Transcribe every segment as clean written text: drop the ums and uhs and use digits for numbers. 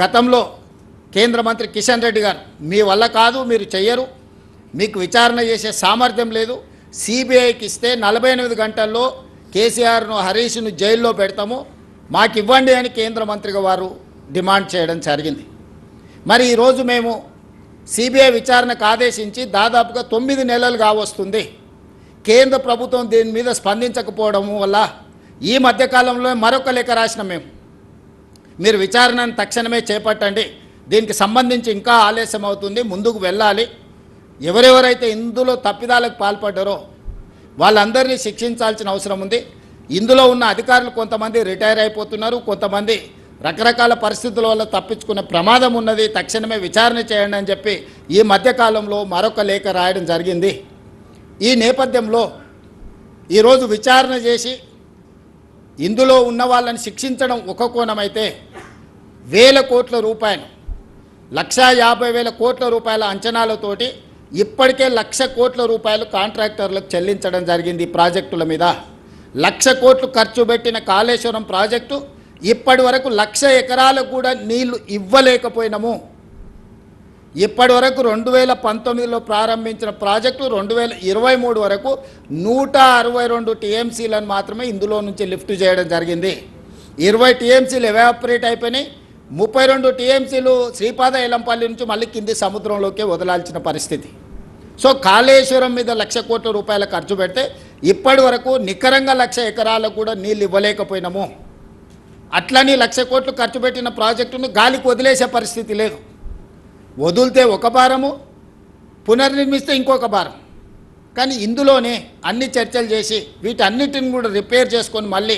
గతంలో కేంద్ర మంత్రి కిషన్ రెడ్డి గారు మీ వల్ల కాదు, మీరు చెయ్యరు, మీకు విచారణ చేసే సామర్థ్యం లేదు, సిబిఐకి ఇస్తే 48 గంటల్లో కేసీఆర్ను హరీష్ను జైల్లో పెడతాము, మాకు ఇవ్వండి అని కేంద్ర మంత్రిగా వారు డిమాండ్ చేయడం జరిగింది. మరి ఈరోజు మేము సిబిఐ విచారణకు ఆదేశించి దాదాపుగా 9 నెలలు కావస్తుంది. కేంద్ర ప్రభుత్వం దీని మీద స్పందించకపోవడం వల్ల ఈ మధ్యకాలంలో మరొక లేఖ రాసిన మీరు విచారణను తక్షణమే చేపట్టండి, దీనికి సంబంధించి ఇంకా ఆలస్యం అవుతుంది, ముందుకు వెళ్ళాలి, ఎవరెవరైతే ఇందులో తప్పిదాలకు పాల్పడ్డారో వాళ్ళందరినీ శిక్షించాల్సిన అవసరం ఉంది. ఇందులో ఉన్న అధికారులు కొంతమంది రిటైర్ అయిపోతున్నారు, కొంతమంది రకరకాల పరిస్థితుల వల్ల తప్పించుకునే ప్రమాదం ఉన్నది, తక్షణమే విచారణ చేయండి అని చెప్పి ఈ మధ్యకాలంలో మరొక లేఖ రాయడం జరిగింది. ఈ నేపథ్యంలో ఈరోజు విచారణ చేసి ఇందులో ఉన్న వాళ్ళని శిక్షించడం ఒక కోణమైతే, వేల కోట్ల రూపాయలు 1,50,000 కోట్ల రూపాయల అంచనాలతోటి ఇప్పటికే 1,00,000 కోట్ల రూపాయలు కాంట్రాక్టర్లకు చెల్లించడం జరిగింది. ఈ ప్రాజెక్టుల మీద 1,00,000 కోట్లు ఖర్చు పెట్టిన కాళేశ్వరం ప్రాజెక్టు ఇప్పటి వరకు 1,00,000 ఎకరాలకు కూడా నీళ్లు ఇవ్వలేకపోయినాము. ఇప్పటి వరకు 2019లో ప్రారంభించిన ప్రాజెక్టు 2023 వరకు 162 టీఎంసీలను మాత్రమే ఇందులో నుంచి లిఫ్ట్ చేయడం జరిగింది. 20 టీఎంసీలు ఎవాపరేట్ అయిపోయినాయి, 32 టీఎంసీలు శ్రీపాద ఎలంపల్లి నుంచి మళ్ళీ కింది సముద్రంలోకి వదలాల్సిన పరిస్థితి. సో కాళేశ్వరం మీద 1,00,000 కోట్ల రూపాయల ఖర్చు పెడితే ఇప్పటి వరకు నికరంగా 1,00,000 ఎకరాలకు కూడా నీళ్ళు ఇవ్వలేకపోయినాము. అట్లని 1,00,000 కోట్లు ఖర్చు పెట్టిన ప్రాజెక్టును గాలికి వదిలేసే పరిస్థితి లేదు. వదిలితే ఒక భారము, పునర్నిర్మిస్తే ఇంకొక భారం. కానీ ఇందులోనే అన్ని చర్చలు చేసి వీటన్నిటిని కూడా రిపేర్ చేసుకొని మళ్ళీ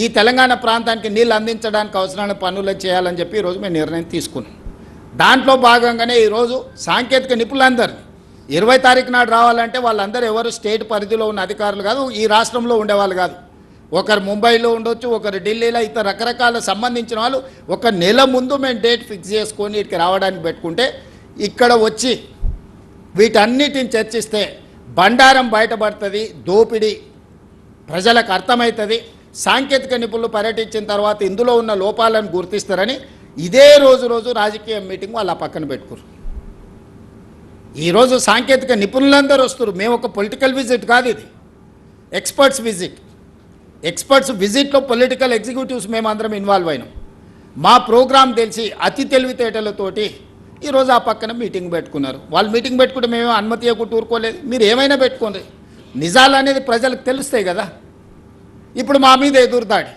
ఈ తెలంగాణ ప్రాంతానికి నీళ్ళు అందించడానికి అవసరమైన పనులు చేయాలని చెప్పి ఈరోజు మేము నిర్ణయం తీసుకున్నాం. దాంట్లో భాగంగానే ఈరోజు సాంకేతిక నిపుణులందరినీ 20 తారీఖు నాడు రావాలంటే వాళ్ళందరూ ఎవరు స్టేట్ పరిధిలో ఉన్న అధికారులు కాదు, ఈ రాష్ట్రంలో ఉండేవాళ్ళు కాదు. ఒకరు ముంబైలో ఉండొచ్చు, ఒకరు ఢిల్లీలో, ఇతర రకరకాల సంబంధించిన వాళ్ళు ఒక నెల ముందు మేము డేట్ ఫిక్స్ చేసుకొని ఇక్కడికి రావడానికి పెట్టుకుంటే ఇక్కడ వచ్చి వీటన్నిటిని చర్చిస్తే బండారం బయటపడుతుంది, దోపిడీ ప్రజలకు అర్థమవుతుంది. సాంకేతిక నిపుణులు పర్యటించిన తర్వాత ఇందులో ఉన్న లోపాలను గుర్తిస్తారని ఇదే రోజు రాజకీయ మీటింగ్ వాళ్ళ పక్కన పెట్టుకున్నారు. ఈరోజు సాంకేతిక నిపుణులందరూ వస్తారు. మేము ఒక పొలిటికల్ విజిట్ కాదు, ఇది ఎక్స్పర్ట్స్ విజిట్. ఎక్స్పర్ట్స్ విజిట్లో పొలిటికల్ ఎగ్జిక్యూటివ్స్ మేమందరం ఇన్వాల్వ్ అయినాం. మా ప్రోగ్రాం తెలిసి అతి తెలివితేటలతోటి ఈరోజు ఆ పక్కన మీటింగ్ పెట్టుకున్నారు. వాళ్ళు మీటింగ్ పెట్టుకుంటే మేము అనుమతి ఇవ్వకుండా ఊరుకోలేదు. మీరు ఏమైనా పెట్టుకోండి, నిజాలు అనేది ప్రజలకు తెలుస్తాయి కదా. ఇప్పుడు మా మీద ఎదురుదాడి